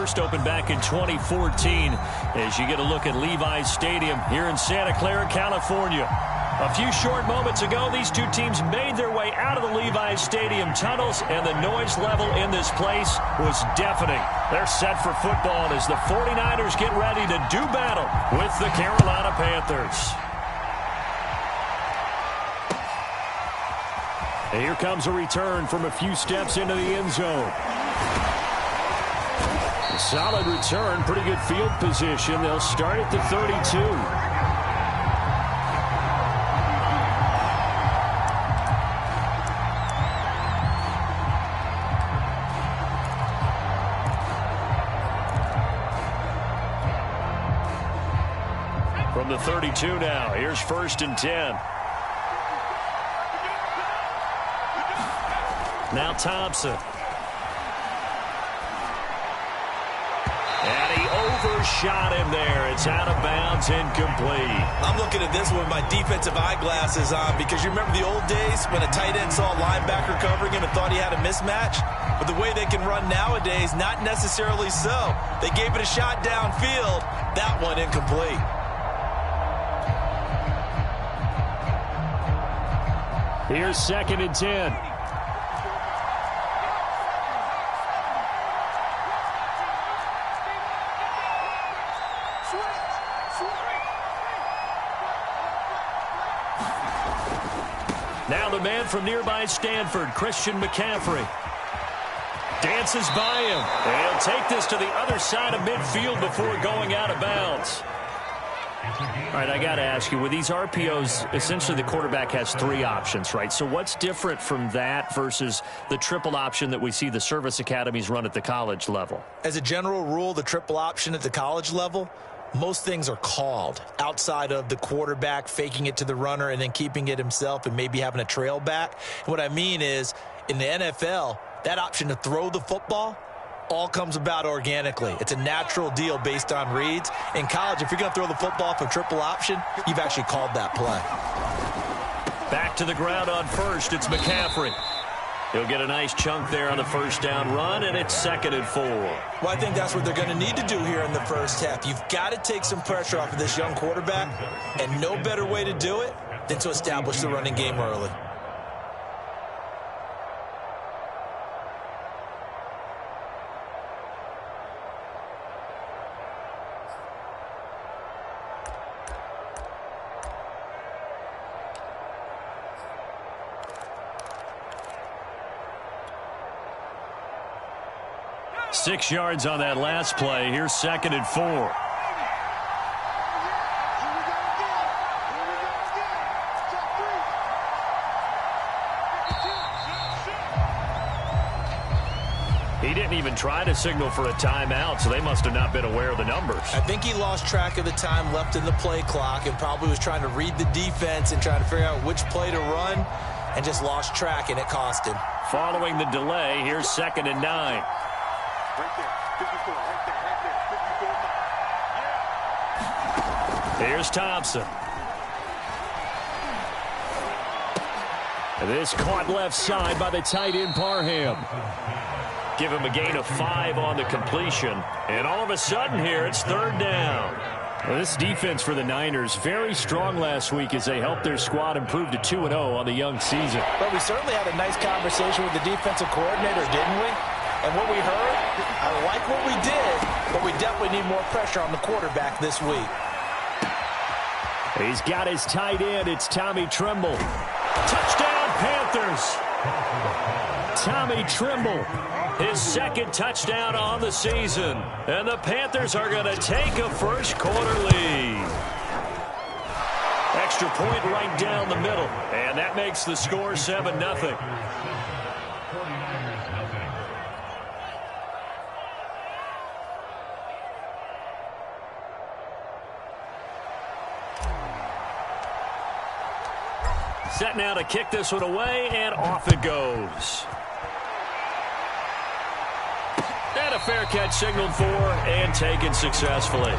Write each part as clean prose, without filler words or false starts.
first opened back in 2014 as you get a look at Levi's Stadium here in Santa Clara, California. A few short moments ago, these two teams made their way out of the Levi's Stadium tunnels, and the noise level in this place was deafening. They're set for football as the 49ers get ready to do battle with the Carolina Panthers. And here comes a return from a few steps into the end zone. A solid return, pretty good field position. They'll start at the 32. From the 32 now, here's 1st and 10. Now Thompson. And he overshot him there. It's out of bounds, incomplete. I'm looking at this one with my defensive eyeglasses on because you remember the old days when a tight end saw a linebacker covering him and thought he had a mismatch? But the way they can run nowadays, not necessarily so. They gave it a shot downfield. That one incomplete. Here's 2nd and 10. Now the man from nearby Stanford, Christian McCaffrey. Dances by him. And he'll take this to the other side of midfield before going out of bounds. All right, I got to ask you, with these RPOs, essentially the quarterback has 3 options, right? So what's different from that versus the triple option that we see the service academies run at the college level? As a general rule, the triple option at the college level, most things are called outside of the quarterback faking it to the runner and then keeping it himself and maybe having a trail back. What I mean is, in the NFL, that option to throw the football all comes about organically. It's a natural deal based on reads. In college, if you're going to throw the football for triple option, you've actually called that play. Back to the ground on 1st. It's McCaffrey. He'll get a nice chunk there on the 1st down run, and it's 2nd and 4. Well, I think that's what they're going to need to do here in the first half. You've got to take some pressure off of this young quarterback, and no better way to do it than to establish the running game early. Six yards on that last play. Here's 2nd and 4. He didn't even try to signal for a timeout, so they must have not been aware of the numbers. I think he lost track of the time left in the play clock and probably was trying to read the defense and trying to figure out which play to run and just lost track, and it cost him. Following the delay, here's 2nd and 9. Here's Thompson. And this caught left side by the tight end Parham. Give him a gain of 5 on the completion. And all of a sudden here, it's 3rd down. Well, this defense for the Niners, very strong last week as they helped their squad improve to 2-0 on the young season. But we certainly had a nice conversation with the defensive coordinator, didn't we? And what we heard, I like what we did, but we definitely need more pressure on the quarterback this week. He's got his tight end. It's Tommy Tremble. Touchdown, Panthers. Tommy Tremble, his 2nd touchdown on the season. And the Panthers are going to take a first-quarter lead. Extra point right down the middle. And that makes the score 7-0. Set now to kick this one away, and off it goes. And a fair catch signaled for and taken successfully.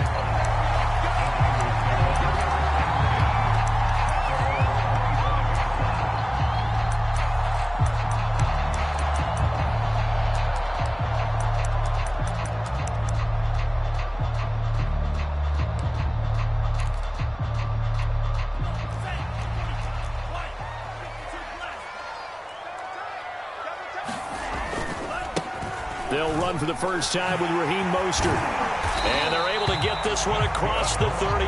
They'll run for the first time with Raheem Mostert. And they're able to get this one across the 35.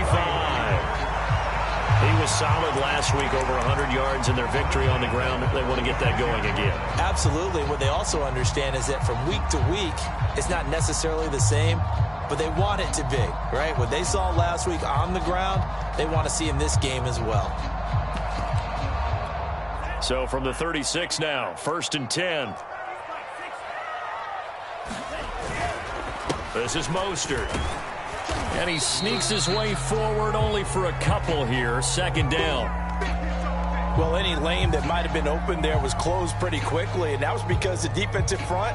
He was solid last week, over 100 yards in their victory on the ground. They want to get that going again. Absolutely. What they also understand is that from week to week, it's not necessarily the same, but they want it to be, right? What they saw last week on the ground, they want to see in this game as well. So from the 36 now, 1st and 10. This is Mostert. And he sneaks his way forward only for a couple here. 2nd down. Well, any lane that might have been open there was closed pretty quickly, and that was because the defensive front,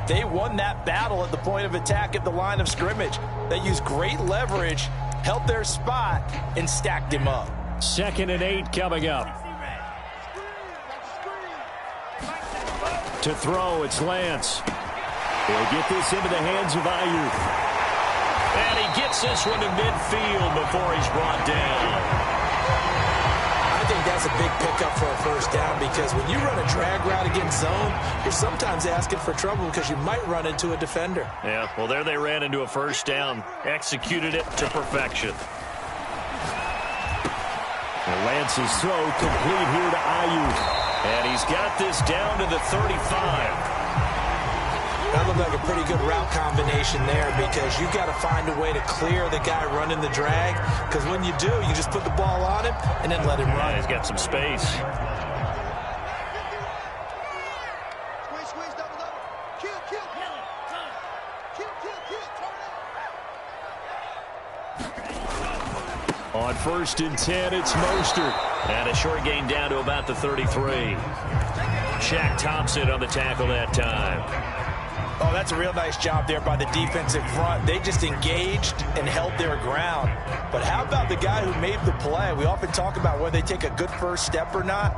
they won that battle at the point of attack at the line of scrimmage. They used great leverage, held their spot, and stacked him up. 2nd and 8 coming up. To throw, it's Lance. He'll get this into the hands of Ayuk. And he gets this one to midfield before he's brought down. I think that's a big pickup for a first down, because when you run a drag route against zone, you're sometimes asking for trouble because you might run into a defender. Yeah, well, there they ran into a first down. Executed it to perfection. And Lance's throw complete here to Ayuk. And he's got this down to the 35. That looked like a pretty good route combination there, because you've got to find a way to clear the guy running the drag, because when you do, you just put the ball on him and then let him run. He's got some space. On 1st and 10, it's Mostert. And a short gain down to about the 33. Shaq Thompson on the tackle that time. Oh, that's a real nice job there by the defensive front. They just engaged and held their ground. But how about the guy who made the play? We often talk about whether they take a good first step or not.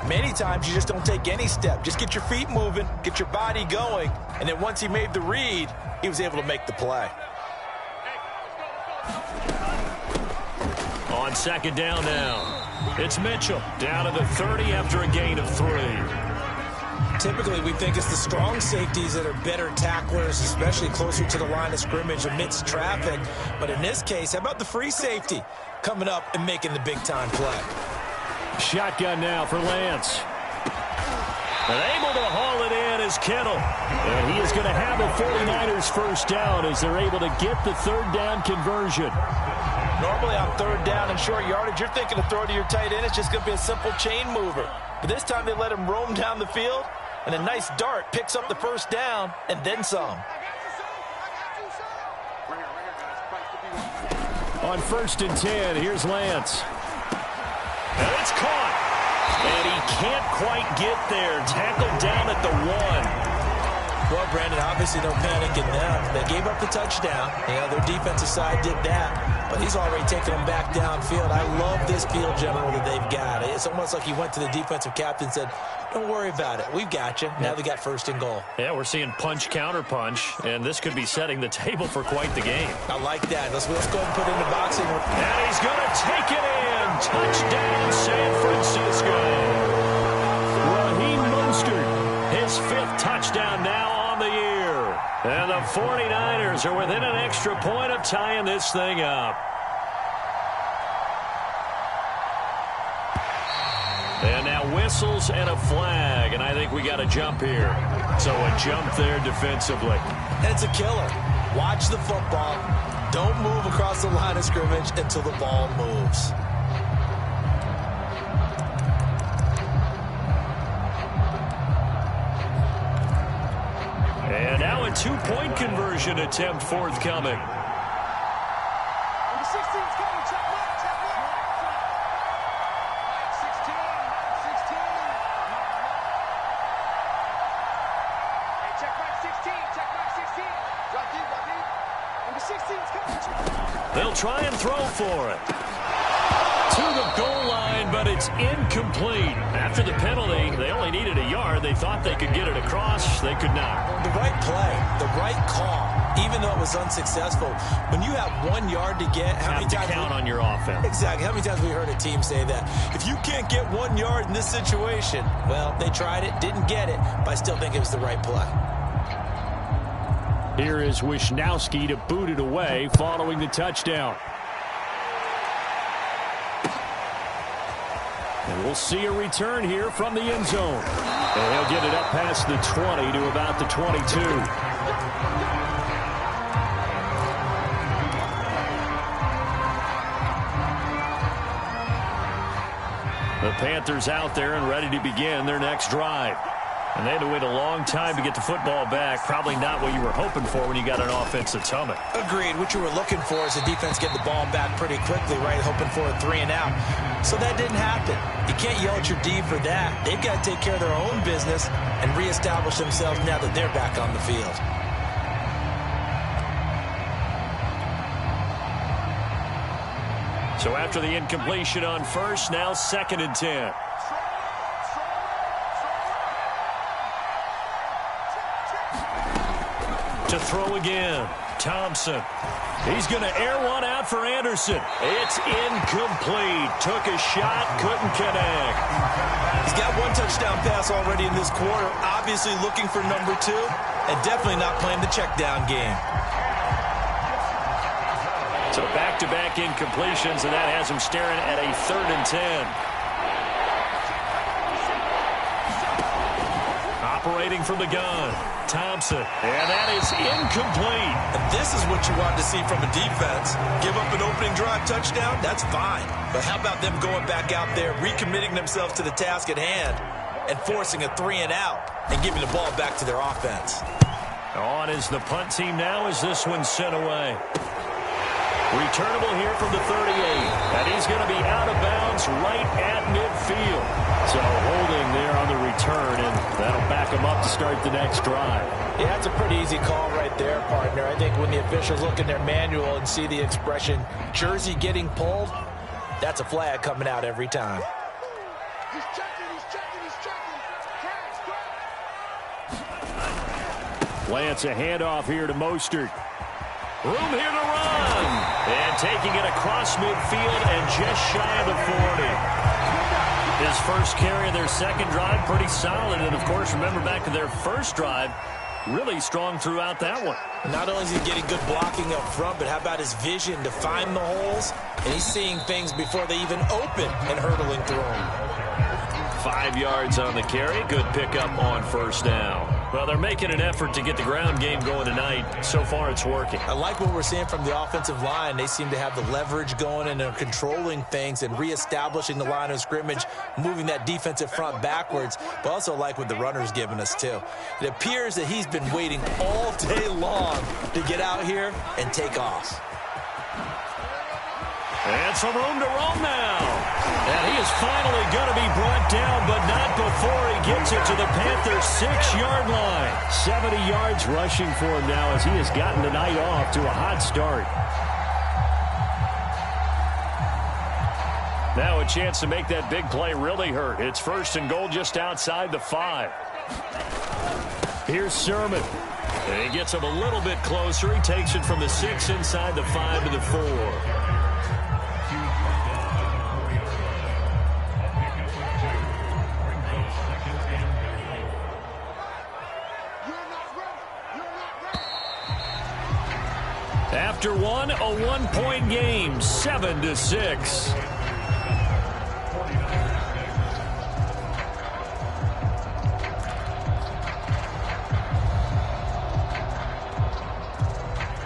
Many times you just don't take any step. Just get your feet moving, get your body going, and then once he made the read, he was able to make the play. On 2nd down now, it's Mitchell down to the 30 after a gain of 3. Typically, we think it's the strong safeties that are better tacklers, especially closer to the line of scrimmage amidst traffic. But in this case, how about the free safety coming up and making the big-time play? Shotgun now for Lance. And able to haul it in is Kittle. And he is going to have a 49ers first down as they're able to get the 3rd down conversion. Normally on 3rd down and short yardage, you're thinking to throw to your tight end. It's just going to be a simple chain mover. But this time they let him roam down the field, and a nice dart picks up the first down and then some. On 1st and 10, here's Lance. And it's caught. And he can't quite get there. Tackled down at the 1. Well, Brandon, obviously no panic in them. They gave up the touchdown. You know, their defensive side did that. But he's already taken them back downfield. I love this field general that they've got. It's almost like he went to the defensive captain and said, don't worry about it. We've got you. Now they got 1st and goal. Yeah, we're seeing punch, counter punch, and this could be setting the table for quite the game. I like that. Let's go ahead and put it into boxing. And he's going to take it in. Touchdown, San Francisco. Raheem Mostert, his 5th touchdown now on the year. And the 49ers are within an extra point of tying this thing up. And now whistles and a flag, and I think we got a jump here. So a jump there defensively. And it's a killer. Watch the football. Don't move across the line of scrimmage until the ball moves. And now a 2-point conversion attempt forthcoming. They'll try and throw for it. To the goal line, but it's incomplete. After the penalty, they only needed a yard. They thought they could get it across. They could not. The right play, the right call, even though it was unsuccessful. When you have 1 yard to get, how many times count on your offense? Exactly. How many times have we heard a team say that? If you can't get 1 yard in this situation, well, they tried it, didn't get it, but I still think it was the right play. Here is Wisnowski to boot it away following the touchdown. And we'll see a return here from the end zone. And he'll get it up past the 20 to about the 22. The Panthers out there and ready to begin their next drive. And they had to wait a long time to get the football back. Probably not what you were hoping for when you got an offense that's humming. Agreed. What you were looking for is the defense getting the ball back pretty quickly, right? Hoping for a 3 and out. So that didn't happen. You can't yell at your D for that. They've got to take care of their own business and reestablish themselves now that they're back on the field. So after the incompletion on first, now 2nd and 10. To throw again, Thompson. He's going to air one out for Anderson. It's incomplete. Took a shot, couldn't connect. He's got one touchdown pass already in this quarter. Obviously looking for number 2, and definitely not playing the check down game. So back-to-back incompletions, and that has him staring at a 3rd and 10. Operating from the gun, Thompson. And that is incomplete. And this is what you want to see from a defense. Give up an opening drive touchdown, that's fine. But how about them going back out there, recommitting themselves to the task at hand, and forcing a 3 and out, and giving the ball back to their offense. On is the punt team now as this one's sent away. Returnable here from the 38. And he's going to be out of bounds right at midfield. So holding there on the return, and that'll back him up to start the next drive. Yeah, that's a pretty easy call right there, partner. I think when the officials look in their manual and see the expression, jersey getting pulled, that's a flag coming out every time. He's checking. Lance, a handoff here to Mostert. Room here to run. And taking it across midfield and just shy of the 40. His first carry of their second drive, pretty solid. And, of course, remember back to their first drive, really strong throughout that one. Not only is he getting good blocking up front, but how about his vision to find the holes? And he's seeing things before they even open and hurdling through them. 5 yards on the carry. Good pickup on first down. Well, they're making an effort to get the ground game going tonight. So far, it's working. I like what we're seeing from the offensive line. They seem to have the leverage going and are controlling things and reestablishing the line of scrimmage, moving that defensive front backwards, but also like what the runner's giving us, too. It appears that he's been waiting all day long to get out here and take off. And some room to roam now. And he is finally going to be brought down, but not before he gets it to the Panthers' 6-yard line. 70 yards rushing for him now as he has gotten the night off to a hot start. Now a chance to make that big play really hurt. It's 1st and goal just outside the 5. Here's Sermon. And he gets him a little bit closer. He takes it from the 6 inside the 5 to the 4. After one, a 1-point game, 7-6.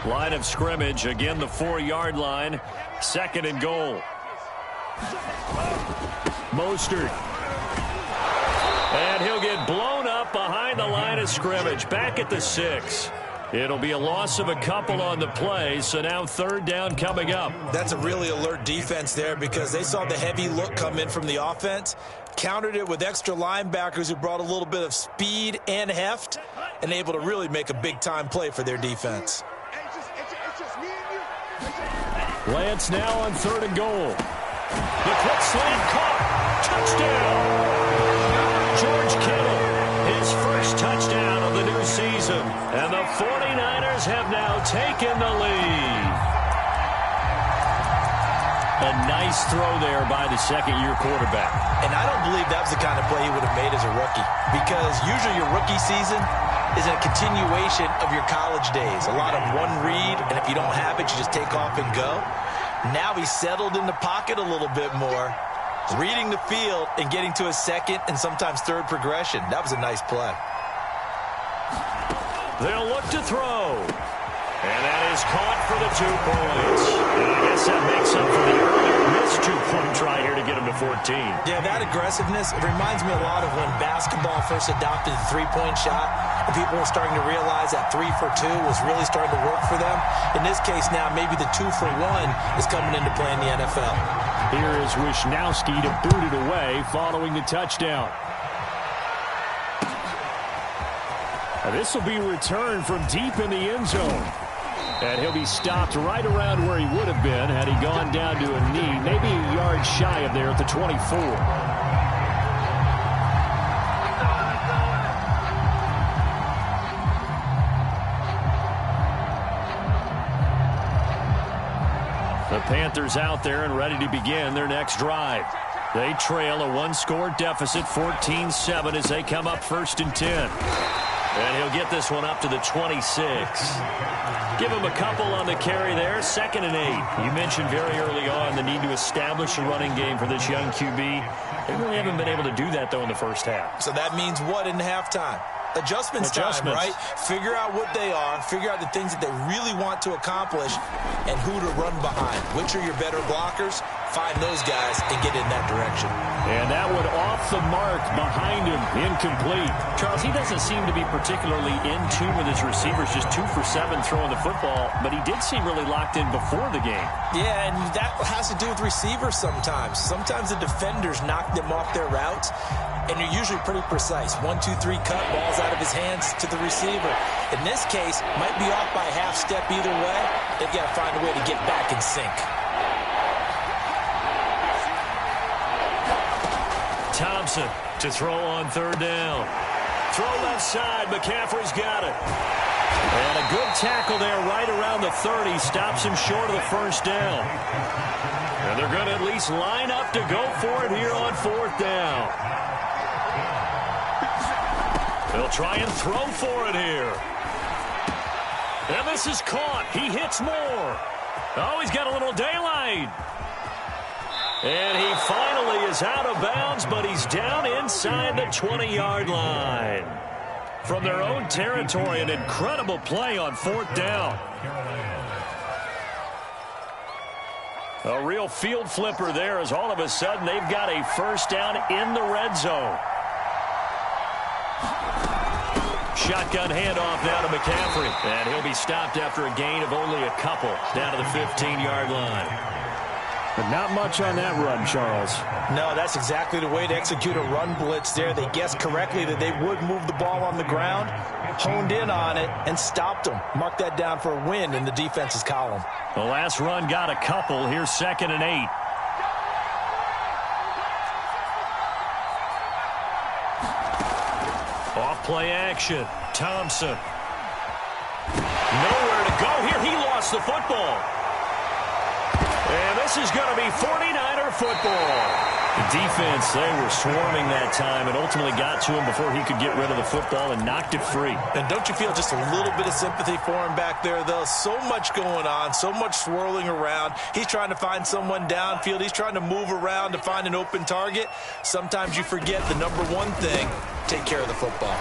Line of scrimmage, again the 4-yard line, 2nd and goal. Mostert. And he'll get blown up behind the line of scrimmage, back at the 6. It'll be a loss of a couple on the play, so now 3rd down coming up. That's a really alert defense there because they saw the heavy look come in from the offense, countered it with extra linebackers who brought a little bit of speed and heft, and able to really make a big-time play for their defense. Lance now on 3rd and goal. The quick slant caught. Touchdown. George Kittle, his first touchdown of the new season. And the 49ers have now taken the lead. A nice throw there by the second-year quarterback. And I don't believe that was the kind of play he would have made as a rookie. Because usually your rookie season, is a continuation of your college days. A lot of one read, and if you don't have it, you just take off and go. Now he's settled in the pocket a little bit more, reading the field and getting to a second and sometimes third progression. That was a nice play. They'll look to throw. And that is caught for the 2 points. And I guess that makes up for the earlier missed 2-point try here to get him to 14. Yeah, that aggressiveness, it reminds me a lot of when basketball first adopted the three-point shot, and people were starting to realize that 3 for 2 was really starting to work for them. In this case now, maybe the 2 for 1 is coming into play in the NFL. Here is Wisnowski to boot it away following the touchdown. This will be returned from deep in the end zone. And he'll be stopped right around where he would have been had he gone down to a knee, maybe a yard shy of there at the 24. The Panthers out there and ready to begin their next drive. They trail a one-score deficit, 14-7, as they come up 1st and 10. And he'll get this one up to the 26. Give him a couple on the carry there. 2nd and 8. You mentioned very early on the need to establish a running game for this young QB. They really haven't been able to do that, though, in the first half. So that means what in halftime? Adjustments time, right? Figure out what they are, figure out the things that they really want to accomplish, and who to run behind. Which are your better blockers? Find those guys and get in that direction. And that one off the mark behind him, incomplete. Charles, he doesn't seem to be particularly in tune with his receivers, just 2 for 7 throwing the football, but he did seem really locked in before the game. Yeah, and that has to do with receivers sometimes. Sometimes the defenders knock them off their routes, and you're usually pretty precise. 1, 2, 3 cut, balls out of his hands to the receiver. In this case, might be off by a half step either way. They've got to find a way to get back in sync. Thompson to throw on 3rd down. Throw left side. McCaffrey's got it. And a good tackle there right around the 30. Stops him short of the 1st down. And they're going to at least line up to go for it here on 4th down. They'll try and throw for it here. And this is caught. He hits more. Oh, he's got a little daylight. And he finally is out of bounds, but he's down inside the 20-yard line. From their own territory, an incredible play on 4th down. A real field flipper there as all of a sudden they've got a 1st down in the red zone. Shotgun handoff now to McCaffrey. And he'll be stopped after a gain of only a couple down to the 15-yard line. But not much on that run, Charles. No, that's exactly the way to execute a run blitz there. They guessed correctly that they would move the ball on the ground, honed in on it, and stopped them. Mark that down for a win in the defense's column. The last run got a couple. Here's 2nd and 8. Off play action. Thompson. Nowhere to go here. He lost the football. And this is going to be 49er football. The defense, they were swarming that time and ultimately got to him before he could get rid of the football and knocked it free. And don't you feel just a little bit of sympathy for him back there, though? So much going on, so much swirling around. He's trying to find someone downfield. He's trying to move around to find an open target. Sometimes you forget the number one thing, take care of the football.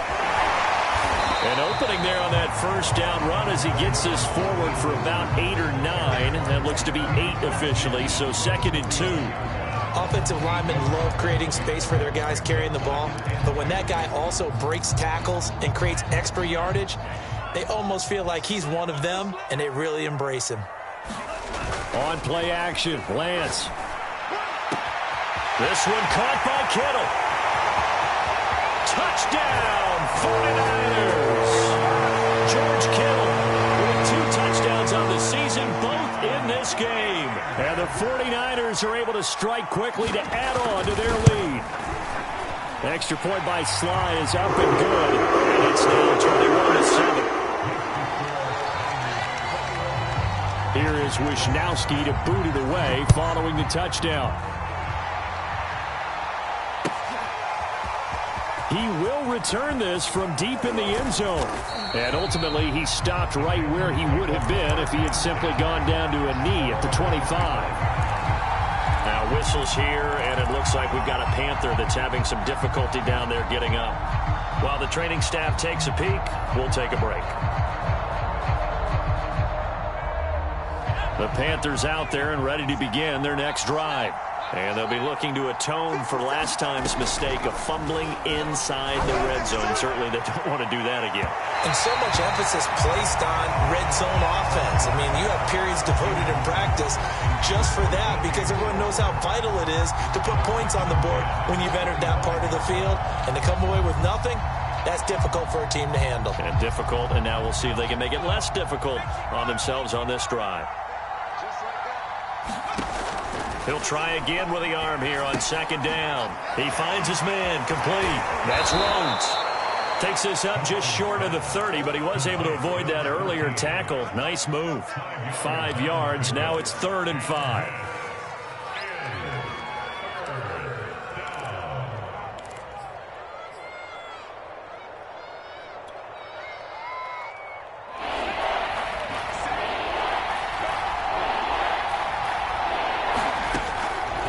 An opening there on that 1st down run as he gets this forward for about 8 or 9. That looks to be 8 officially, so 2nd and 2. Offensive linemen love creating space for their guys carrying the ball, but when that guy also breaks tackles and creates extra yardage, they almost feel like he's one of them, and they really embrace him. On play action, Lance. This one caught by Kittle. Touchdown, 49ers. George Kittle with 2 touchdowns on the season, both in this game. And the 49ers are able to strike quickly to add on to their lead. Extra point by Sly is up and good. It's now 21-7. Here is Wisnowski to boot it away following the touchdown. He will return this from deep in the end zone. And ultimately, he stopped right where he would have been if he had simply gone down to a knee at the 25. Now whistles here, and it looks like we've got a Panther that's having some difficulty down there getting up. While the training staff takes a peek, we'll take a break. The Panthers out there and ready to begin their next drive. And they'll be looking to atone for last time's mistake of fumbling inside the red zone. Certainly they don't want to do that again. And so much emphasis placed on red zone offense. I mean, you have periods devoted in practice just for that because everyone knows how vital it is to put points on the board when you've entered that part of the field. And to come away with nothing, that's difficult for a team to handle. And difficult, and now we'll see if they can make it less difficult on themselves on this drive. He'll try again with the arm here on second down. He finds his man complete. That's Rhodes. Takes this up just short of the 30, but he was able to avoid that earlier tackle. Nice move. 5 yards. Now it's 3rd and 5.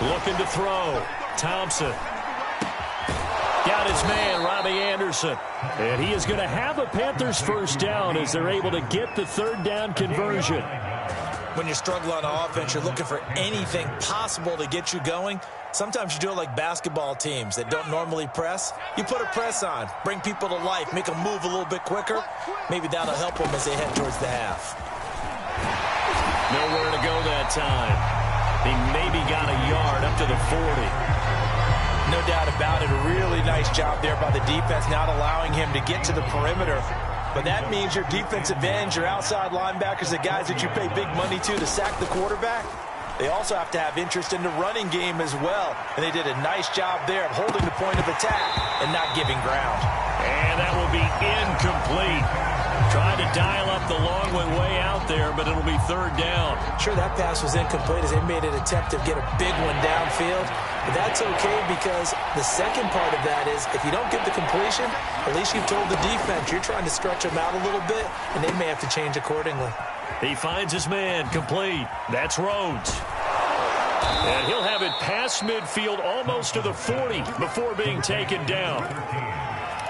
Looking to throw. Thompson. Got his man, Robbie Anderson. And he is going to have a Panthers first down as they're able to get the 3rd down conversion. When you struggle on offense, you're looking for anything possible to get you going. Sometimes you do it like basketball teams that don't normally press. You put a press on, bring people to life, make them move a little bit quicker. Maybe that'll help them as they head towards the half. Nowhere to go that time. He maybe got a yard up to the 40. No doubt about it. A really nice job there by the defense, not allowing him to get to the perimeter. But that means your defensive ends, your outside linebackers, the guys that you pay big money to sack the quarterback, they also have to have interest in the running game as well. And they did a nice job there of holding the point of attack and not giving ground. And that will be incomplete. Tried to dial up the long way out there, but it'll be 3rd down. Sure, that pass was incomplete as they made an attempt to get a big one downfield. But that's okay because the second part of that is if you don't get the completion, at least you've told the defense you're trying to stretch them out a little bit, and they may have to change accordingly. He finds his man complete. That's Rhodes. And he'll have it past midfield almost to the 40 before being taken down.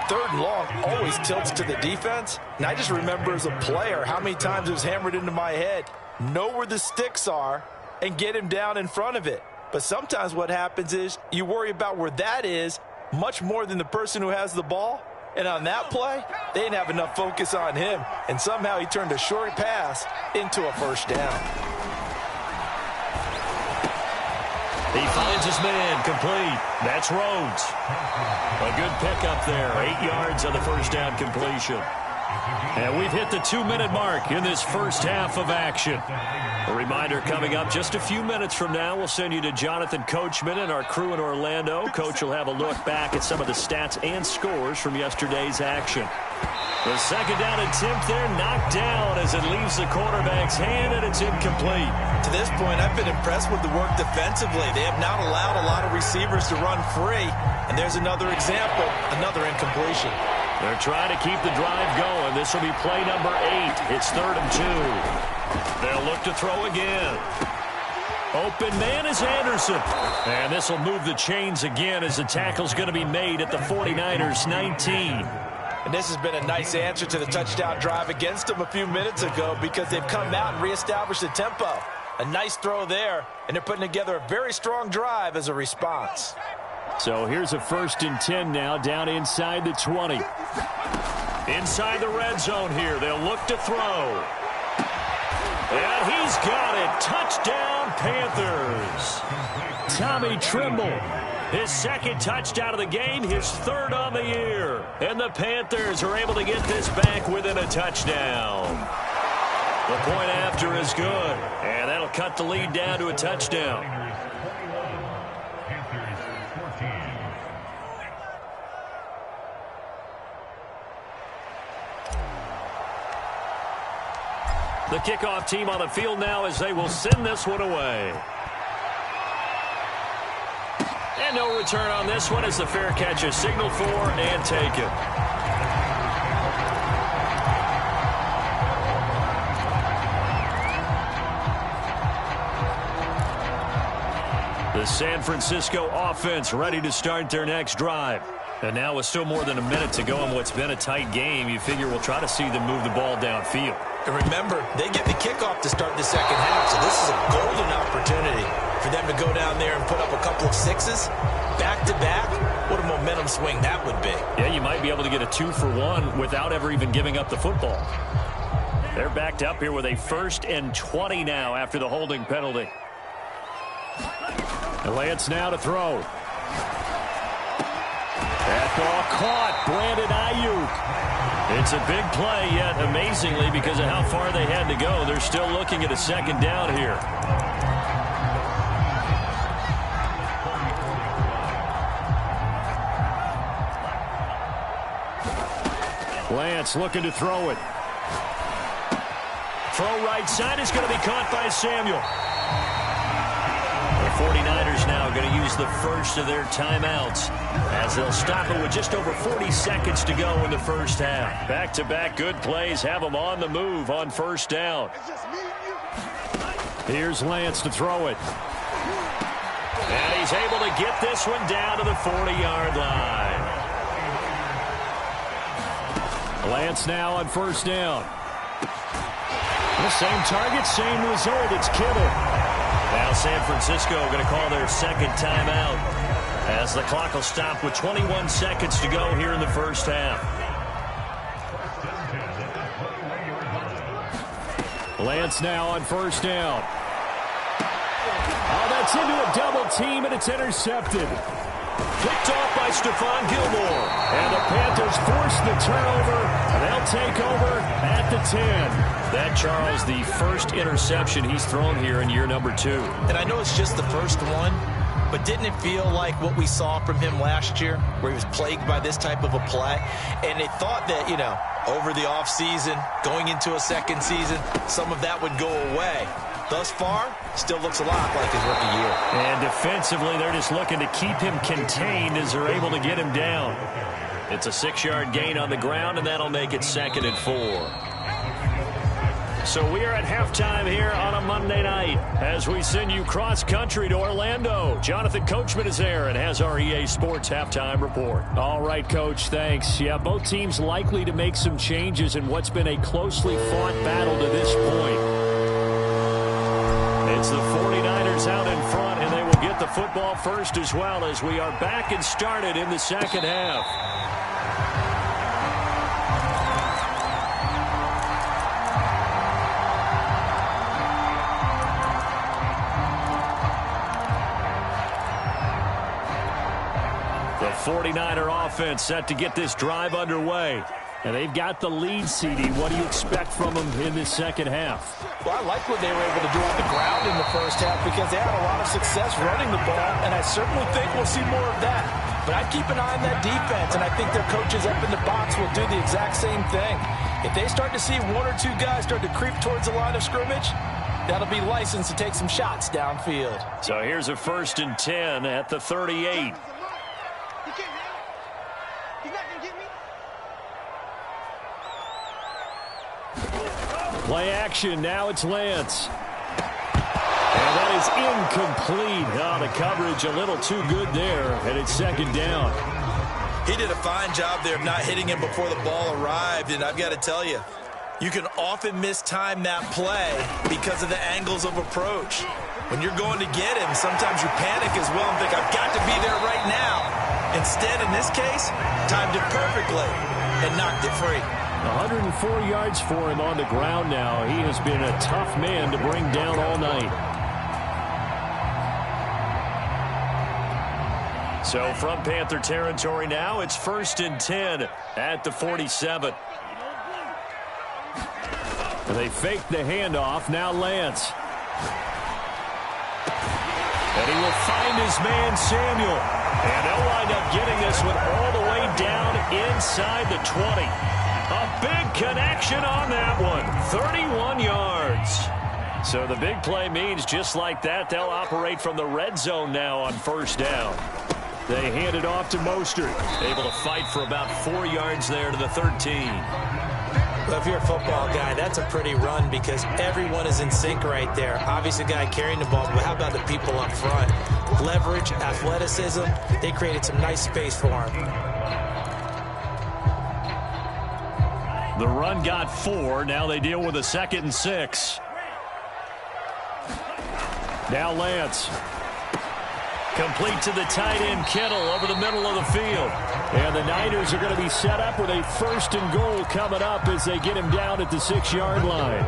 3rd and long always tilts to the defense. And I just remember as a player how many times it was hammered into my head. Know where the sticks are and get him down in front of it. But sometimes what happens is you worry about where that is much more than the person who has the ball. And on that play, they didn't have enough focus on him. And somehow he turned a short pass into a first down. He finds his man complete. That's Rhodes. A good pickup there. 8 yards on the first down completion. And we've hit the 2-minute mark in this first half of action. A reminder coming up just a few minutes from now, we'll send you to Jonathan Coachman and our crew in Orlando. Coach will have a look back at some of the stats and scores from yesterday's action. The second down attempt there knocked down as it leaves the quarterback's hand, and it's incomplete. To this point, I've been impressed with the work defensively. They have not allowed a lot of receivers to run free. And there's another example, another incompletion. They're trying to keep the drive going. This will be play number 8. It's 3rd and 2. They'll look to throw again. Open man is Anderson. And this will move the chains again as the tackle's going to be made at the 49ers 19. And this has been a nice answer to the touchdown drive against them a few minutes ago because they've come out and reestablished the tempo. A nice throw there, and they're putting together a very strong drive as a response. So here's a 1st and 10 now down inside the 20. Inside the red zone here. They'll look to throw. And he's got it. Touchdown, Panthers. Tommy Tremble. His 2nd touchdown of the game, his 3rd on the year. And the Panthers are able to get this back within a touchdown. The point after is good. And that'll cut the lead down to a touchdown. The kickoff team on the field now as they will send this one away. And no return on this one as the fair catch is signaled for and taken. The San Francisco offense ready to start their next drive. And now with still more than a minute to go in what's been a tight game, you figure we'll try to see them move the ball downfield. And remember, they get the kickoff to start the second half, so this is a golden opportunity for them to go down there and put up a couple of sixes back-to-back. What a momentum swing that would be. Yeah, you might be able to get a 2-for-1 without ever even giving up the football. They're backed up here with a 1st and 20 now after the holding penalty. Lance now to throw. That ball caught. Brandon Ayuk. It's a big play, yet amazingly, because of how far they had to go, they're still looking at a second down here. Lance looking to throw it. Throw right side is going to be caught by Samuel. The 49ers now going to use the first of their timeouts as they'll stop it with just over 40 seconds to go in the first half. Back-to-back good plays have them on the move on first down. Here's Lance to throw it. And he's able to get this one down to the 40-yard line. Lance now on first down. The same target, same result. It's Kittle. Now San Francisco going to call their second timeout as the clock will stop with 21 seconds to go here in the first half. Lance now on first down. Oh, that's into a double team, and it's intercepted. Picked off by Stephon Gilmore. And the Panthers force the turnover, and they'll take over at the 10. That, Charles, the first interception he's thrown here in year number 2. And I know it's just the first one, but didn't it feel like what we saw from him last year, where he was plagued by this type of a play? And they thought that, you know, over the offseason, going into a second season, some of that would go away. Thus far, still looks a lot like his rookie year. And defensively, they're just looking to keep him contained as they're able to get him down. It's a 6-yard gain on the ground, and that'll make it 2nd and 4. So we are at halftime here on a Monday night as we send you cross-country to Orlando. Jonathan Coachman is there and has our EA Sports halftime report. All right, Coach, thanks. Yeah, both teams likely to make some changes in what's been a closely fought battle to this point. It's the 49ers out in front, and they will get the football first as well as we are back and started in the second half. The 49er offense set to get this drive underway. And they've got the lead, CD. What do you expect from them in this second half? Well, I like what they were able to do on the ground in the first half because they had a lot of success running the ball, and I certainly think we'll see more of that. But I'd keep an eye on that defense, and I think their coaches up in the box will do the exact same thing. If they start to see 1 or 2 guys start to creep towards the line of scrimmage, that'll be licensed to take some shots downfield. So here's a 1st and 10 at the 38. Play action. Now it's Lance. And that is incomplete. Oh, the coverage a little too good there, and it's 2nd down. He did a fine job there of not hitting him before the ball arrived, and I've got to tell you, you can often mistime that play because of the angles of approach. When you're going to get him, sometimes you panic as well and think, I've got to be there right now. Instead, in this case, timed it perfectly and knocked it free. 104 yards for him on the ground now. He has been a tough man to bring down all night. So from Panther territory now, it's 1st and 10 at the 47. And they fake the handoff. Now Lance. And he will find his man Samuel. And they'll wind up getting this one all the way down inside the 20. A big connection on that one. 31 yards. So the big play means just like that, they'll operate from the red zone now on first down. They hand it off to Mostert. Able to fight for about 4 yards there to the 13. Well, if you're a football guy, that's a pretty run because everyone is in sync right there. Obviously, the guy carrying the ball, but how about the people up front? Leverage, athleticism, they created some nice space for him. The run got 4. Now they deal with a 2nd and 6. Now Lance. Complete to the tight end, Kittle, over the middle of the field. And the Niners are going to be set up with a 1st and goal coming up as they get him down at the 6-yard line.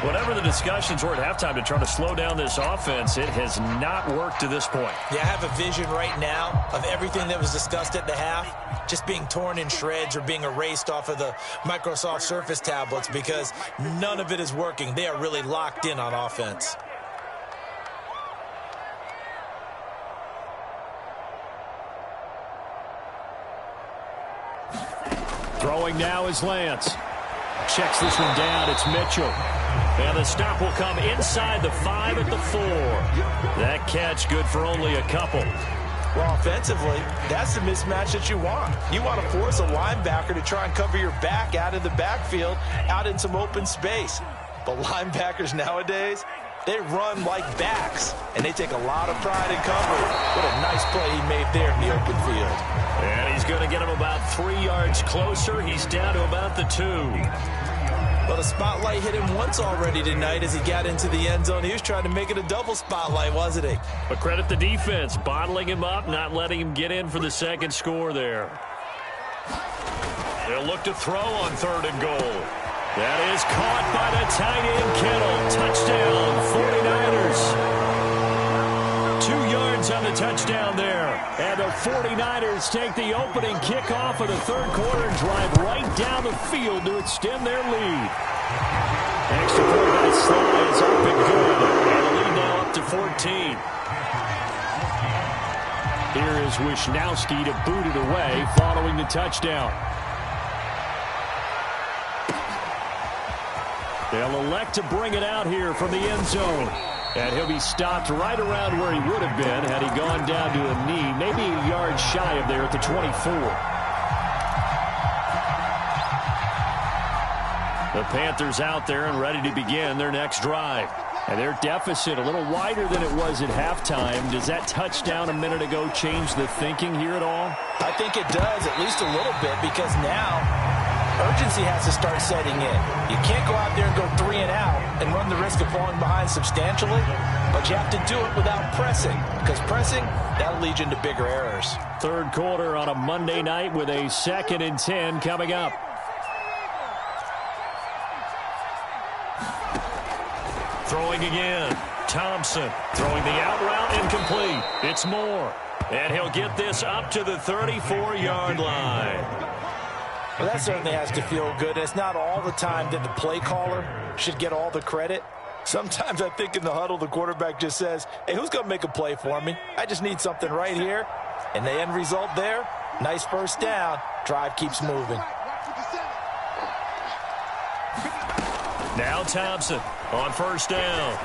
Whatever the discussions were at halftime to try to slow down this offense, it has not worked to this point. Yeah, I have a vision right now of everything that was discussed at the half just being torn in shreds or being erased off of the Microsoft Surface tablets because none of it is working. They are really locked in on offense. Throwing now is Lance. Checks this one down. It's Mitchell. And the stop will come inside the 5 at the 4. That catch good for only a couple. Well, offensively, that's the mismatch that you want. You want to force a linebacker to try and cover your back out of the backfield, out in some open space. But linebackers nowadays, they run like backs, and they take a lot of pride in coverage. What a nice play he made there in the open field. And he's going to get him about 3 yards closer. He's down to about the 2. Well, the spotlight hit him once already tonight as he got into the end zone. He was trying to make it a double spotlight, wasn't he? But credit the defense, bottling him up, not letting him get in for the 2nd score there. They'll look to throw on 3rd and goal. That is caught by the tight end, Kittle. Touchdown, 49ers. 2 yards on the touchdown there. And the 49ers take the opening kickoff of the 3rd quarter and drive right down the field to extend their lead. Extra point by Sly is up and good. And the lead now up to 14. Here is Wisnowski to boot it away following the touchdown. They'll elect to bring it out here from the end zone. And he'll be stopped right around where he would have been had he gone down to a knee, maybe a yard shy of there at the 24. The Panthers out there and ready to begin their next drive. And their deficit a little wider than it was at halftime. Does that touchdown a minute ago change the thinking here at all? I think it does, at least a little bit, because now urgency has to start setting in. You can't go out there and go 3 and out and run the risk of falling behind substantially, but you have to do it without pressing, because pressing, that'll lead you into bigger errors. 3rd quarter on a Monday night with a 2nd and 10 coming up. Throwing again. Thompson throwing the out route incomplete. It's Moore. And he'll get this up to the 34-yard line. Well, that certainly has to feel good. It's not all the time that the play caller should get all the credit. Sometimes I think in the huddle, the quarterback just says, hey, who's going to make a play for me? I just need something right here. And the end result there, nice 1st down. Drive keeps moving. Now Thompson on 1st down.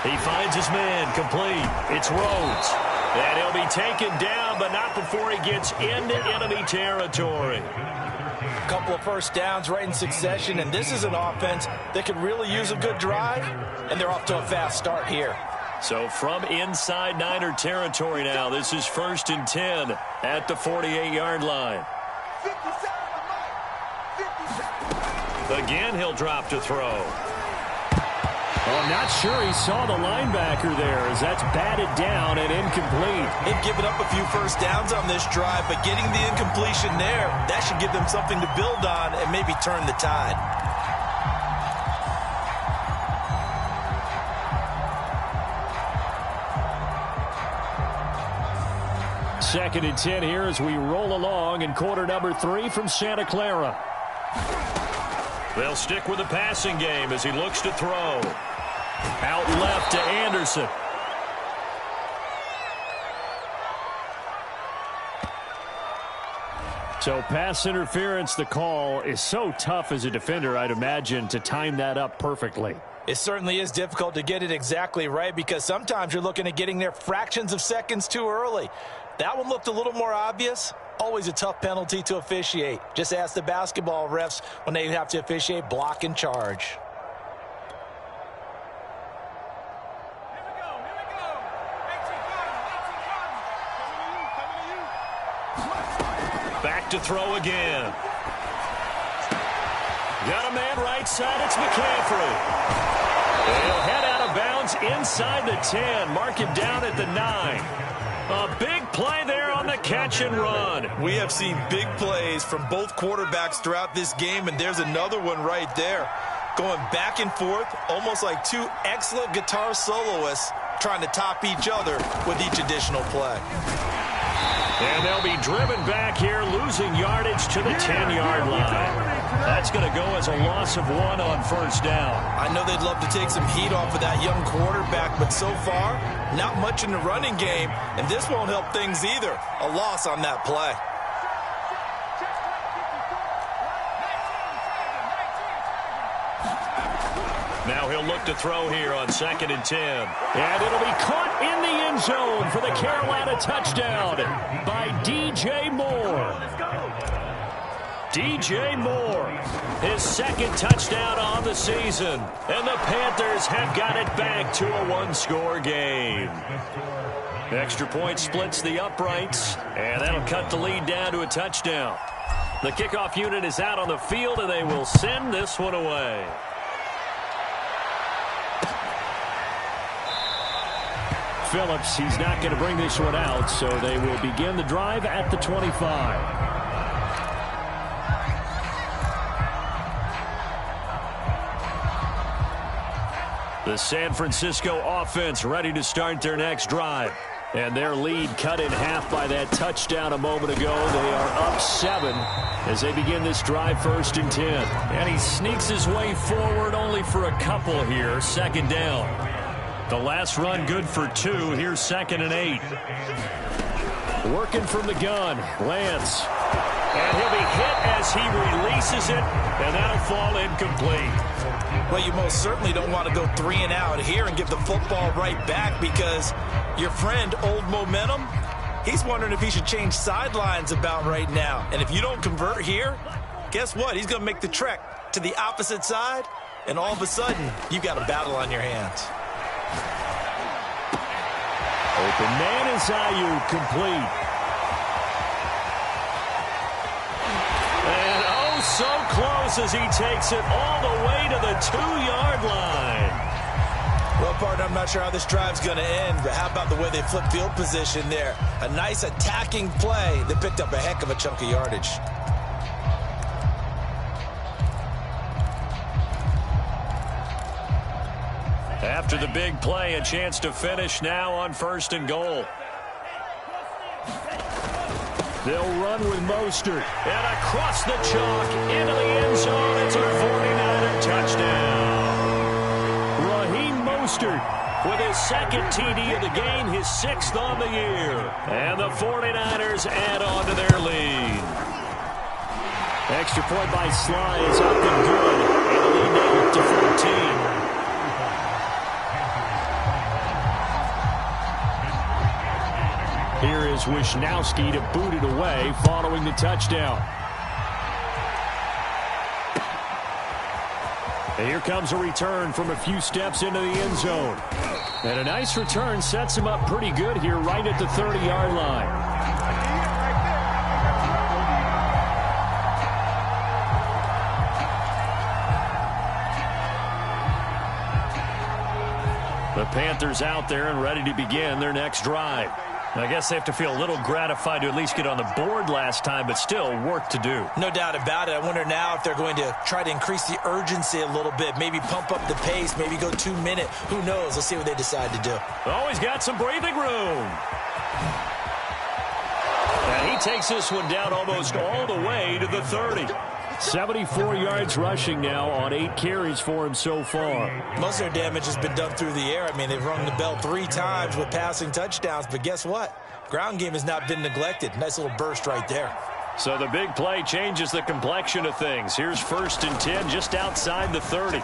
He finds his man complete. It's Rhodes. And he'll be taken down, but not before he gets into enemy territory. A couple of 1st downs right in succession, and this is an offense that could really use a good drive, and they're off to a fast start here. So from inside Niner territory now, this is 1st and 10 at the 48-yard line. Again, he'll drop to throw. Well, I'm not sure he saw the linebacker there as that's batted down and incomplete. They've given up a few 1st downs on this drive, but getting the incompletion there, that should give them something to build on and maybe turn the tide. Second and 10 here as we roll along in quarter number 3 from Santa Clara. They'll stick with the passing game as he looks to throw. Out left to Anderson. So pass interference, the call is so tough as a defender, I'd imagine, to time that up perfectly. It certainly is difficult to get it exactly right because sometimes you're looking at getting there fractions of seconds too early. That one looked a little more obvious. Always a tough penalty to officiate. Just ask the basketball refs when they have to officiate block and charge. Back to throw again. Got a man right side. It's McCaffrey. He'll head out of bounds inside the 10. Mark him down at the 9. A big play there on the catch and run. We have seen big plays from both quarterbacks throughout this game, and there's another one right there. Going back and forth, almost like two excellent guitar soloists trying to top each other with each additional play. And they'll be driven back here, losing yardage to the 10-yard line. That's going to go as a loss of 1 on first down. I know they'd love to take some heat off of that young quarterback, but so far, not much in the running game, and this won't help things either. A loss on that play. Now he'll look to throw here on 2nd and 10. And it'll be caught in the end zone for the Carolina touchdown by DJ Moore. DJ Moore, his 2nd touchdown on the season. And the Panthers have got it back to a 1-score game. Extra point splits the uprights, and that'll cut the lead down to a touchdown. The kickoff unit is out on the field, and they will send this one away. Phillips, he's not going to bring this one out, so they will begin the drive at the 25. The San Francisco offense ready to start their next drive. And their lead cut in half by that touchdown a moment ago. They are up 7 as they begin this drive, 1st and 10. And he sneaks his way forward only for a couple here, 2nd down. The last run good for 2. Here's 2nd and 8. Working from the gun, Lance. And he'll be hit as he releases it, and that'll fall incomplete. Well, you most certainly don't want to go 3 and out here and give the football right back because your friend, Old Momentum, he's wondering if he should change sidelines about right now. And if you don't convert here, guess what? He's going to make the trek to the opposite side, and all of a sudden, you've got a battle on your hands. Open man is Ayuk, complete. And oh, so close as he takes it all the way to the 2-yard line. Well, partner, I'm not sure how this drive's going to end, but how about the way they flip field position there? A nice attacking play that picked up a heck of a chunk of yardage. After the big play, a chance to finish now on 1st and goal. They'll run with Mostert. And across the chalk into the end zone. It's a 49er touchdown. Raheem Mostert with his 2nd TD of the game, his 6th on the year. And the 49ers add on to their lead. Extra point by Sly is up and good. And the lead now up to 14. Here is Wisnowski to boot it away following the touchdown. And here comes a return from a few steps into the end zone. And a nice return sets him up pretty good here right at the 30-yard line. The Panthers out there and ready to begin their next drive. I guess they have to feel a little gratified to at least get on the board last time, but still work to do. No doubt about it. I wonder now if they're going to try to increase the urgency a little bit, maybe pump up the pace, maybe go 2-minute. Who knows? Let's see what they decide to do. Oh, he's got some breathing room. And he takes this one down almost all the way to the 30. 74 yards rushing now on 8 carries for him so far. Most of their damage has been done through the air. I mean, they've rung the bell 3 times with passing touchdowns, but guess what? Ground game has not been neglected. Nice little burst right there. So the big play changes the complexion of things. Here's 1st and 10 just outside the 30. And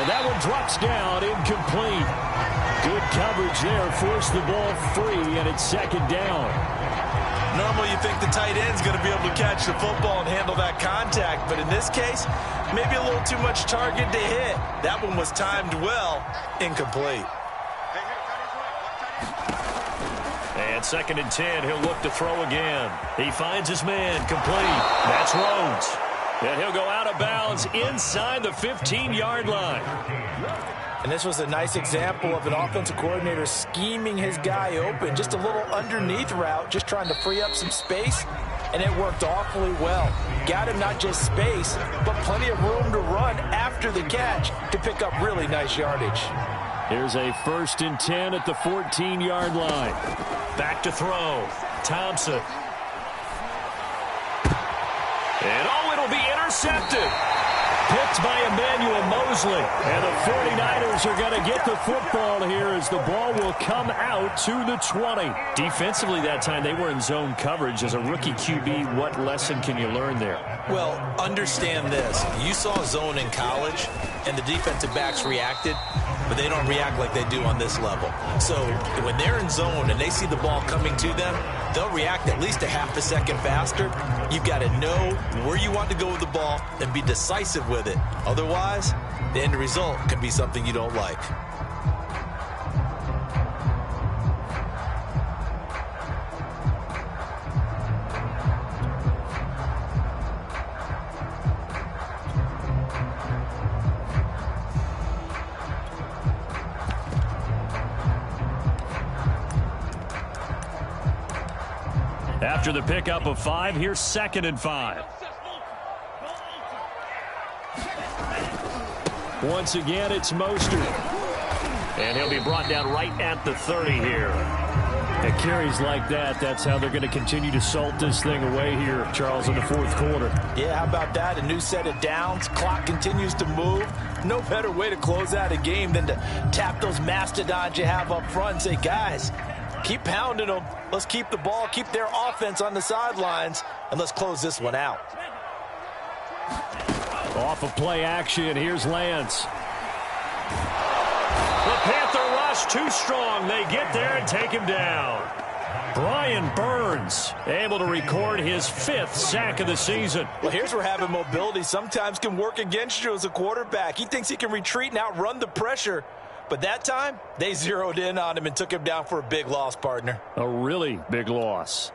that one drops down, incomplete. Good coverage there, forced the ball free, and it's 2nd down. Normally you think the tight end's going to be able to catch the football and handle that contact, but in this case, maybe a little too much target to hit. That one was timed well, incomplete. And 2nd and 10, he'll look to throw again. He finds his man, complete. That's Rhodes. And he'll go out of bounds inside the 15-yard line. And this was a nice example of an offensive coordinator scheming his guy open. Just a little underneath route, just trying to free up some space, and it worked awfully well. Got him not just space, but plenty of room to run after the catch to pick up really nice yardage. Here's a 1st and 10 at the 14-yard line. Back to throw. Thompson. And it'll be intercepted. Picked by Emmanuel Mosley. And the 49ers are going to get the football here as the ball will come out to the 20. Defensively that time, they were in zone coverage. As a rookie QB, what lesson can you learn there? Well, understand this. You saw zone in college, and the defensive backs reacted, but they don't react like they do on this level. So when they're in zone and they see the ball coming to them, they'll react at least a half a second faster. You've got to know where you want to go with the ball and be decisive with it. Otherwise, the end result can be something you don't like. After the pickup of 5, here's 2nd and 5. Once again, it's Mostert. And he'll be brought down right at the 30 here. And carries like that, that's how they're going to continue to salt this thing away here, Charles, in the 4th quarter. Yeah, how about that? A new set of downs. Clock continues to move. No better way to close out a game than to tap those mastodons you have up front and say, guys, keep pounding them. Let's keep the ball, keep their offense on the sidelines, and let's close this one out. Off of play action, here's Lance. The Panther rush too strong. They get there and take him down. Brian Burns able to record his 5th sack of the season. Well, here's where having mobility sometimes can work against you as a quarterback. He thinks he can retreat and outrun the pressure. But that time, they zeroed in on him and took him down for a big loss, partner. A really big loss.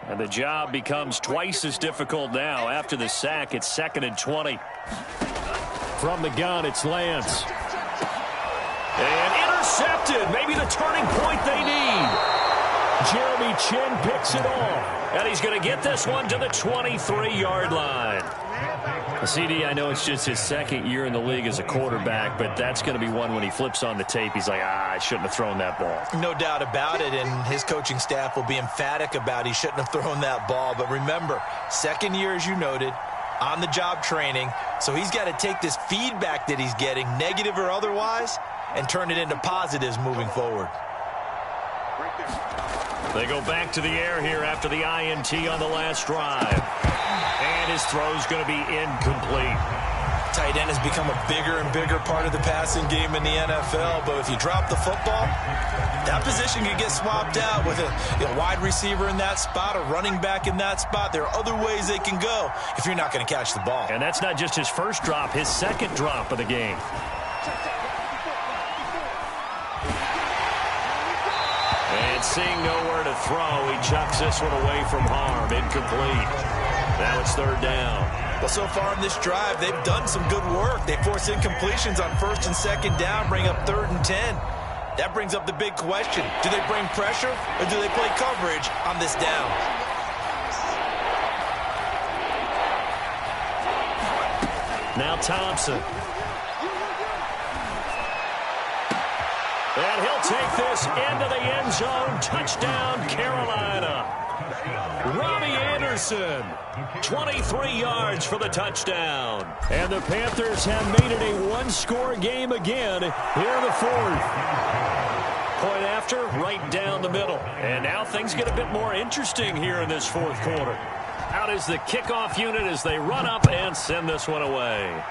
And the job becomes twice as difficult now. After the sack, it's 2nd and 20. From the gun, it's Lance. And intercepted. Maybe the turning point they need. Jeremy Chin picks it off. And he's going to get this one to the 23-yard line. CD, I know it's just his 2nd year in the league as a quarterback, but that's going to be one when he flips on the tape, he's like, I shouldn't have thrown that ball. No doubt about it, and his coaching staff will be emphatic about he shouldn't have thrown that ball. But remember, 2nd year, as you noted, on-the-job training, so he's got to take this feedback that he's getting, negative or otherwise, and turn it into positives moving forward. They go back to the air here after the INT on the last drive. And his throw's going to be incomplete. Tight end has become a bigger and bigger part of the passing game in the NFL, but if you drop the football, that position can get swapped out with a wide receiver in that spot, a running back in that spot. There are other ways they can go if you're not going to catch the ball. And that's not just his 1st drop, his 2nd drop of the game. And seeing nowhere to throw, he chucks this one away from harm. Incomplete. Now it's 3rd down. Well, so far in this drive, they've done some good work. They force incompletions on 1st and 2nd down, bring up 3rd and 10. That brings up the big question. Do they bring pressure or do they play coverage on this down? Now Thompson. And he'll take this into the end zone. Touchdown, Carolina. Robbie Anderson Jefferson. 23 yards for the touchdown. And the Panthers have made it a one-score game again here in the fourth. Point after, right down the middle. And now things get a bit more interesting here in this fourth quarter. Out is the kickoff unit as they run up and send this one away.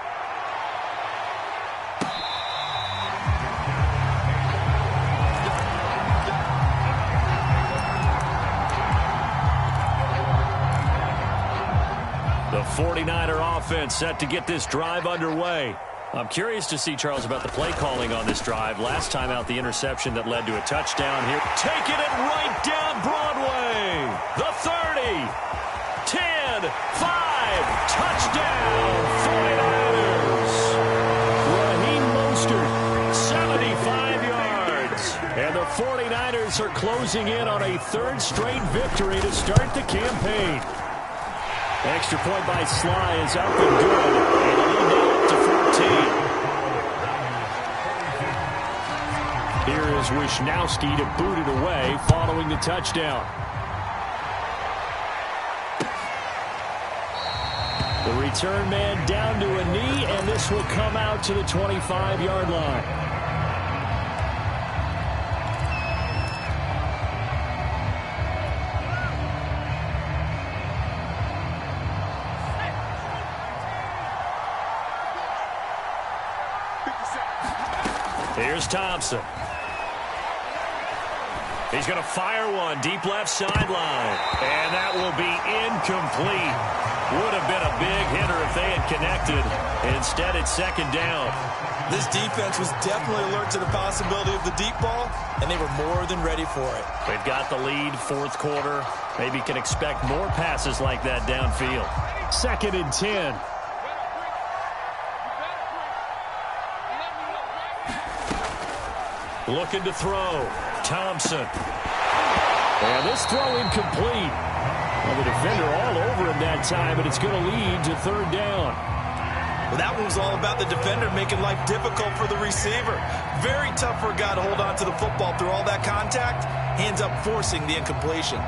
The 49er offense set to get this drive underway. I'm curious to see, Charles, about the play calling on this drive. Last time out, the interception that led to a touchdown here. Taking it right down Broadway. The 30, 10, 5, touchdown, 49ers. Raheem Mostert, 75 yards. and the 49ers are closing in on a third straight victory to start the campaign. Extra point by Sly is up and good. And the lead now up to 14. Here is Wisnowski to boot it away following the touchdown. The return man down to a knee, and this will come out to the 25-yard line. Here's Thompson. He's going to fire one deep left sideline. And that will be incomplete. Would have been a big hitter if they had connected. Instead, it's second down. This defense was definitely alert to the possibility of the deep ball, and they were more than ready for it. They've got the lead, fourth quarter. Maybe can expect more passes like that downfield. Second and 10. Looking to throw. Thompson. And this throw incomplete. Well, the defender all over him that time, but it's going to lead to third down. Well, that one was all about the defender making life difficult for the receiver. Very tough for a guy to hold on to the football through all that contact. He ends up forcing the incompletion.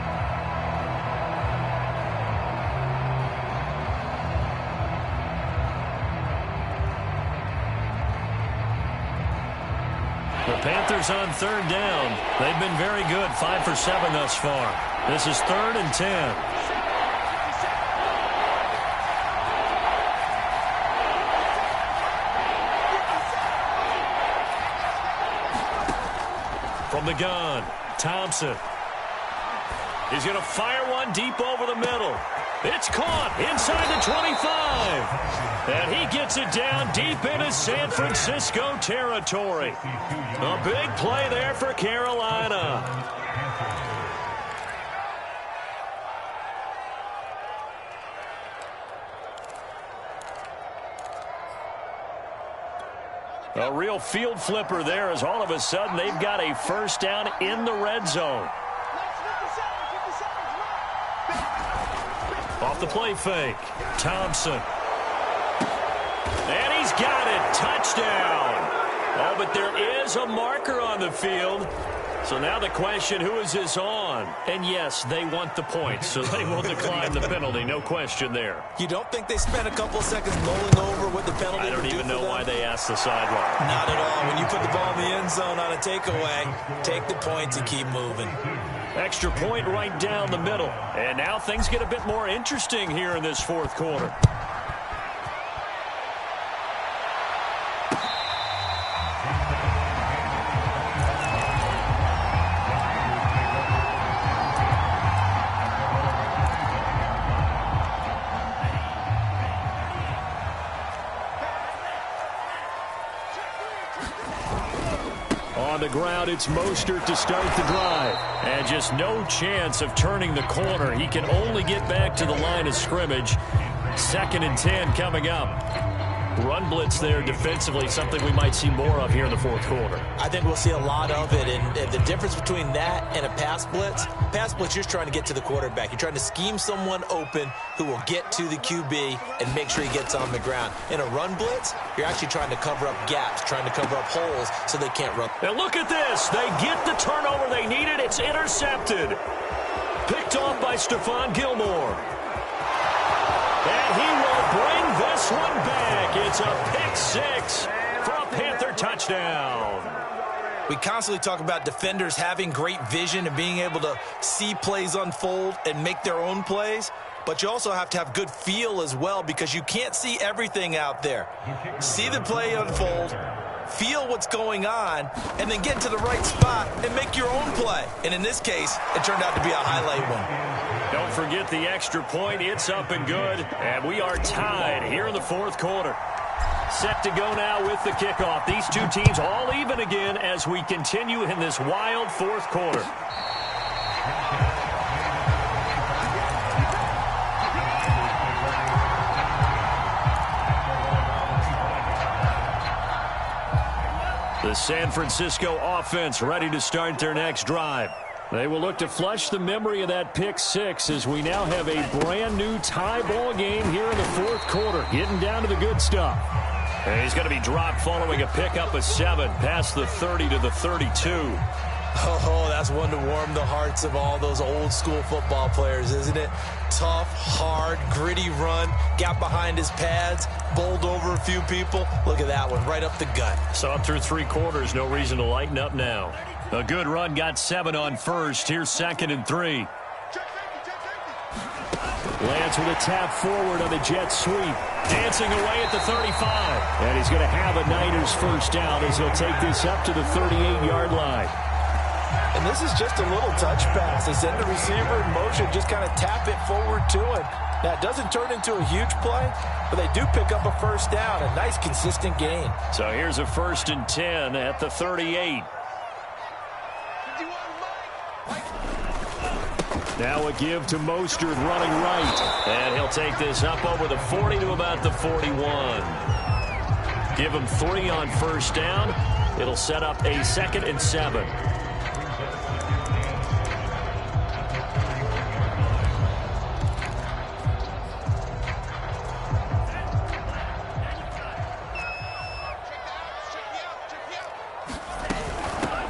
The Panthers on third down. They've been very good, 5 for 7 thus far. This is 3rd and 10. From the gun, Thompson. He's going to fire one deep over the middle. It's caught inside the 25. And he gets it down deep into San Francisco territory. A big play there for Carolina. A real field flipper there as all of a sudden they've got a first down in the red zone. Off the play fake. Thompson. And he's got it. Touchdown. Oh, but there is a marker on the field. So now the question, who is this on? And yes, they want the points, so they will decline the penalty. No question there. You don't think they spent a couple of seconds mulling over what the penalty I don't would do even for know them? why they asked the sideline. Not at all. When you put the ball in the end zone on a takeaway, take the points and keep moving. Extra point right down the middle. And now things get a bit more interesting here in this fourth quarter. On the ground, it's Mostert to start the drive. And just no chance of turning the corner. He can only get back to the line of scrimmage. 2nd and 10 coming up. Run blitz there defensively, something we might see more of here in the fourth quarter. I think we'll see a lot of it, and the difference between that and a pass blitz, you're just trying to get to the quarterback. You're trying to scheme someone open who will get to the QB and make sure he gets on the ground. In a run blitz, you're actually trying to cover up gaps, trying to cover up holes so they can't run. And look at this. They get the turnover they needed. It's intercepted. Picked off by Stephon Gilmore. And he will bring this one back. It's a pick six for a Panther touchdown. We constantly talk about defenders having great vision and being able to see plays unfold and make their own plays. But you also have to have good feel as well, because you can't see everything out there. See the play unfold, feel what's going on, and then get to the right spot and make your own play. And in this case, it turned out to be a highlight one. Don't forget the extra point. It's up and good. And we are tied here in the fourth quarter. Set to go now with the kickoff. These two teams all even again as we continue in this wild fourth quarter. The San Francisco offense ready to start their next drive. They will look to flush the memory of that pick six as we now have a brand new tie ball game here in the fourth quarter. Getting down to the good stuff. And he's going to be dropped following a pickup of 7 past the 30 to the 32. Oh, that's one to warm the hearts of all those old school football players, isn't it? Tough, hard, gritty run, got behind his pads, bowled over a few people. Look at that one, right up the gut. Saw it through 3 quarters, no reason to lighten up now. A good run, got 7 on first. Here's 2nd and 3. Lance with a tap forward on the jet sweep. Dancing away at the 35. And he's going to have a Niners first down as he'll take this up to the 38-yard line. And this is just a little touch pass. They send the receiver in motion, just kind of tap it forward to him. Now, it doesn't turn into a huge play, but they do pick up a first down, a nice, consistent gain. So here's a 1st and 10 at the 38. Now a give to Mostert running right. And he'll take this up over the 40 to about the 41. Give him 3 on first down. It'll set up a 2nd and 7.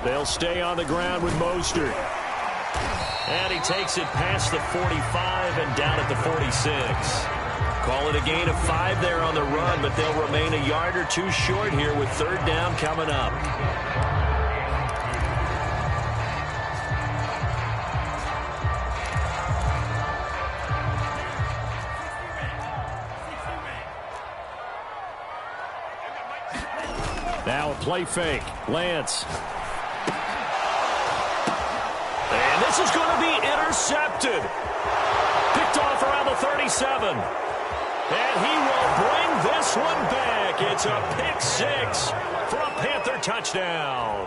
They'll stay on the ground with Mostert. And he takes it past the 45 and down at the 46. Call it a gain of 5 there on the run, but they'll remain a yard or 2 short here with 3rd down coming up. Now a play fake. Lance. And this is going to be intercepted. Picked off around the 37. And he will bring this one back. It's a pick 6 for a Panther touchdown.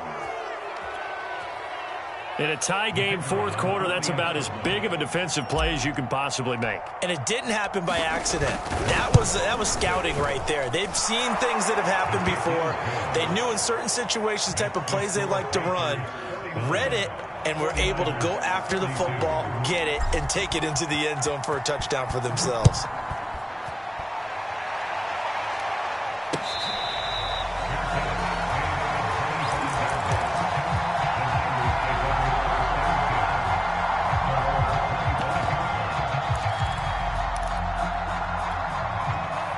In a tie game fourth quarter, that's about as big of a defensive play as you can possibly make. And it didn't happen by accident. That was scouting right there. They've seen things that have happened before. They knew in certain situations the type of plays they like to run, read it, and were able to go after the football, get it, and take it into the end zone for a touchdown for themselves.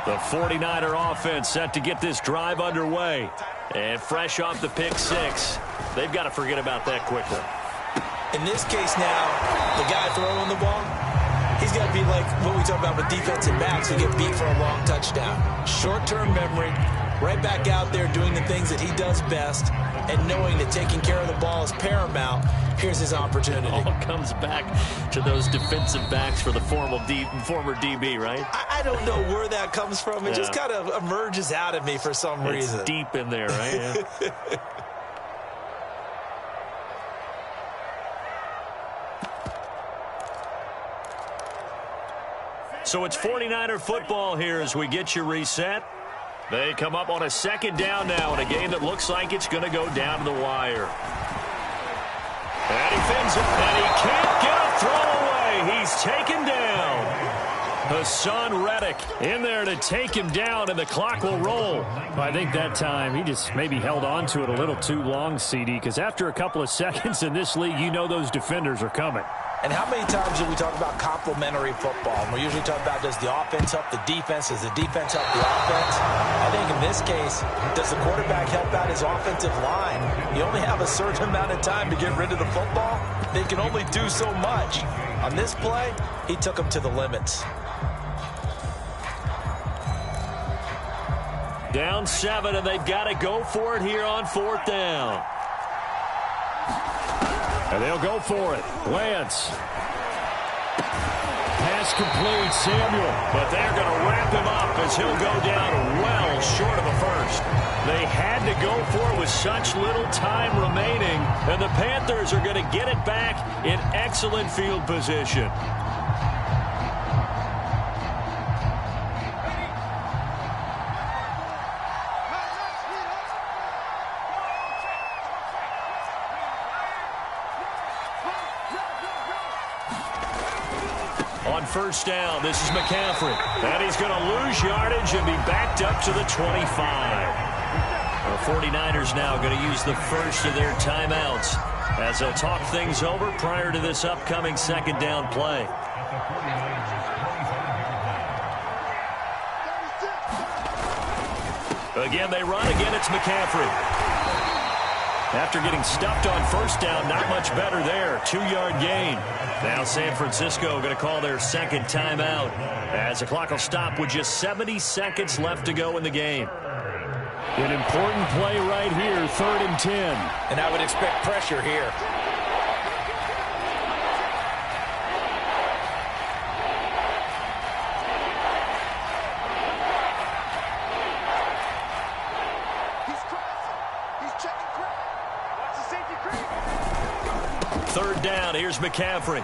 The 49er offense set to get this drive underway. And fresh off the pick 6, they've got to forget about that quickly. In this case now, the guy throwing the ball, he's got to be like what we talk about with defensive backs who get beat for a long touchdown. Short-term memory, right back out there doing the things that he does best, and knowing that taking care of the ball is paramount. Here's his opportunity. All comes back to those defensive backs for the former DB, right? I don't know where that comes from. It just kind of emerges out of me for some reason. It's deep in there, right? Yeah. So it's 49er football here as we get you reset. They come up on a 2nd down now in a game that looks like it's going to go down to the wire. And he fins it, and he can't get a throw away. He's taken down. Hassan Reddick in there to take him down, and the clock will roll. I think that time he just maybe held on to it a little too long, CD, because after a couple of seconds in this league, you know those defenders are coming. And how many times do we talk about complementary football? And we usually talk about, does the offense help the defense? Does the defense help the offense? I think in this case, does the quarterback help out his offensive line? You only have a certain amount of time to get rid of the football. They can only do so much. On this play, he took them to the limits. Down 7, and they've got to go for it here on 4th down. And they'll go for it. Lance. Pass complete, Samuel. But they're going to wrap him up as he'll go down well short of a first. They had to go for it with such little time remaining, and the Panthers are going to get it back in excellent field position. On 1st down, this is McCaffrey. And he's going to lose yardage and be backed up to the 25. The 49ers now going to use the first of their timeouts as they'll talk things over prior to this upcoming 2nd down play. Again, they run. Again, it's McCaffrey. After getting stuffed on 1st down, not much better there. 2-yard gain. Now San Francisco going to call their 2nd timeout as the clock will stop with just 70 seconds left to go in the game. An important play right here, 3rd and 10. And I would expect pressure here. Here's McCaffrey.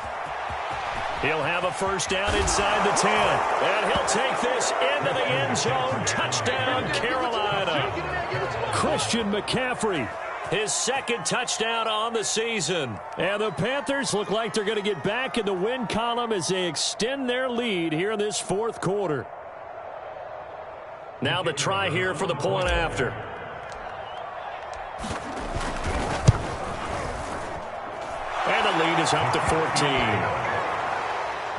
He'll have a 1st down inside the 10. And he'll take this into the end zone. Touchdown, Carolina. Christian McCaffrey. His 2nd touchdown on the season. And the Panthers look like they're going to get back in the win column as they extend their lead here in this 4th quarter. Now the try here for the point after. And the lead is up to 14.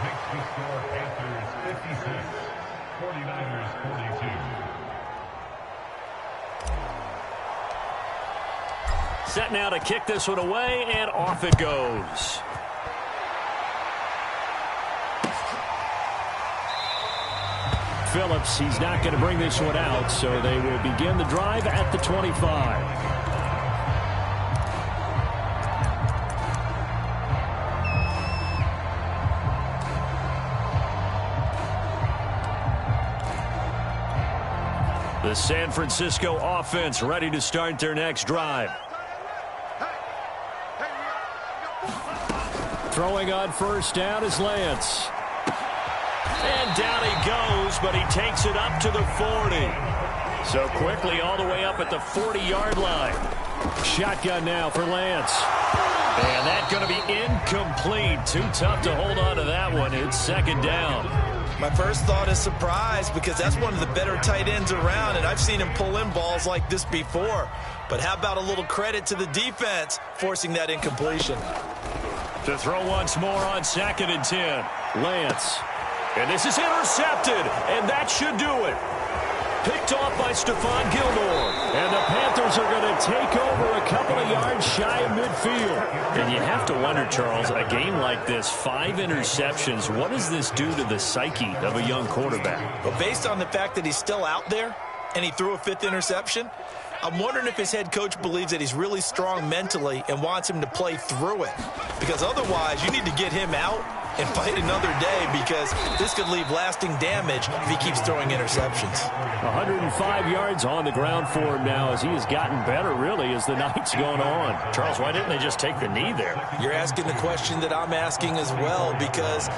Makes the score Panthers 56, 49ers 42. Set now to kick this one away, and off it goes. Phillips, he's not going to bring this one out, so they will begin the drive at the 25. The San Francisco offense ready to start their next drive. Throwing on 1st down is Lance. And down he goes, but he takes it up to the 40. So quickly all the way up at the 40-yard line. Shotgun now for Lance. And that's going to be incomplete. Too tough to hold on to that one. It's 2nd down. My first thought is surprise because that's one of the better tight ends around, and I've seen him pull in balls like this before. But how about a little credit to the defense forcing that incompletion? To throw once more on 2nd and 10. Lance. And this is intercepted, and that should do it. Picked off by Stephon Gilmore. And the Panthers are going to take over a couple of yards shy of midfield. And you have to wonder, Charles, a game like this, 5 interceptions, what does this do to the psyche of a young quarterback? But based on the fact that he's still out there and he threw a 5th interception, I'm wondering if his head coach believes that he's really strong mentally and wants him to play through it. Because otherwise, you need to get him out and fight another day because this could leave lasting damage if he keeps throwing interceptions. 105 yards on the ground for him now as he has gotten better, really, as the night's gone on. Charles, why didn't they just take the knee there? You're asking the question that I'm asking as well because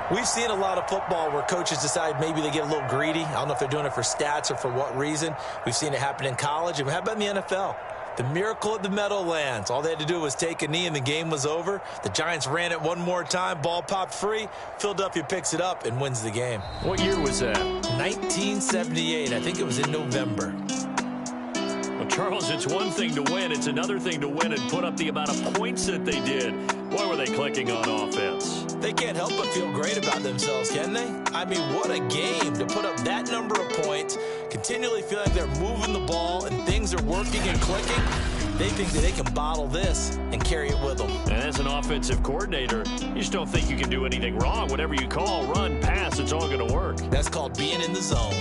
we've seen a lot of football where coaches decide maybe they get a little greedy. I don't know if they're doing it for stats or for what reason. We've seen it happen in college. And how about in the NFL? The miracle at the Meadowlands. All they had to do was take a knee and the game was over. The Giants ran it one more time. Ball popped free. Philadelphia picks it up and wins the game. What year was that? 1978. I think it was in November. Well, Charles, it's one thing to win. It's another thing to win and put up the amount of points that they did. Boy, were they clicking on offense. They can't help but feel great about themselves, can they? I mean, what a game to put up that number of points, continually feel like they're moving the ball and things are working and clicking. They think that they can bottle this and carry it with them. And as an offensive coordinator, you just don't think you can do anything wrong. Whatever you call, run, pass, it's all going to work. That's called being in the zone.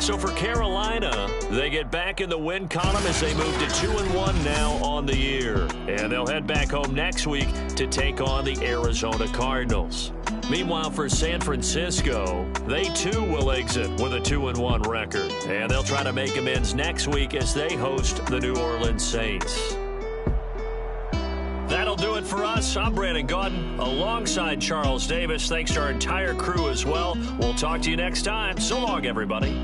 So for Carolina, they get back in the win column as they move to 2-1 now on the year. And they'll head back home next week to take on the Arizona Cardinals. Meanwhile, for San Francisco, they too will exit with a 2-1 record. And they'll try to make amends next week as they host the New Orleans Saints. That'll do it for us. I'm Brandon Gaudin alongside Charles Davis. Thanks to our entire crew as well. We'll talk to you next time. So long, everybody.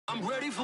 I'm ready for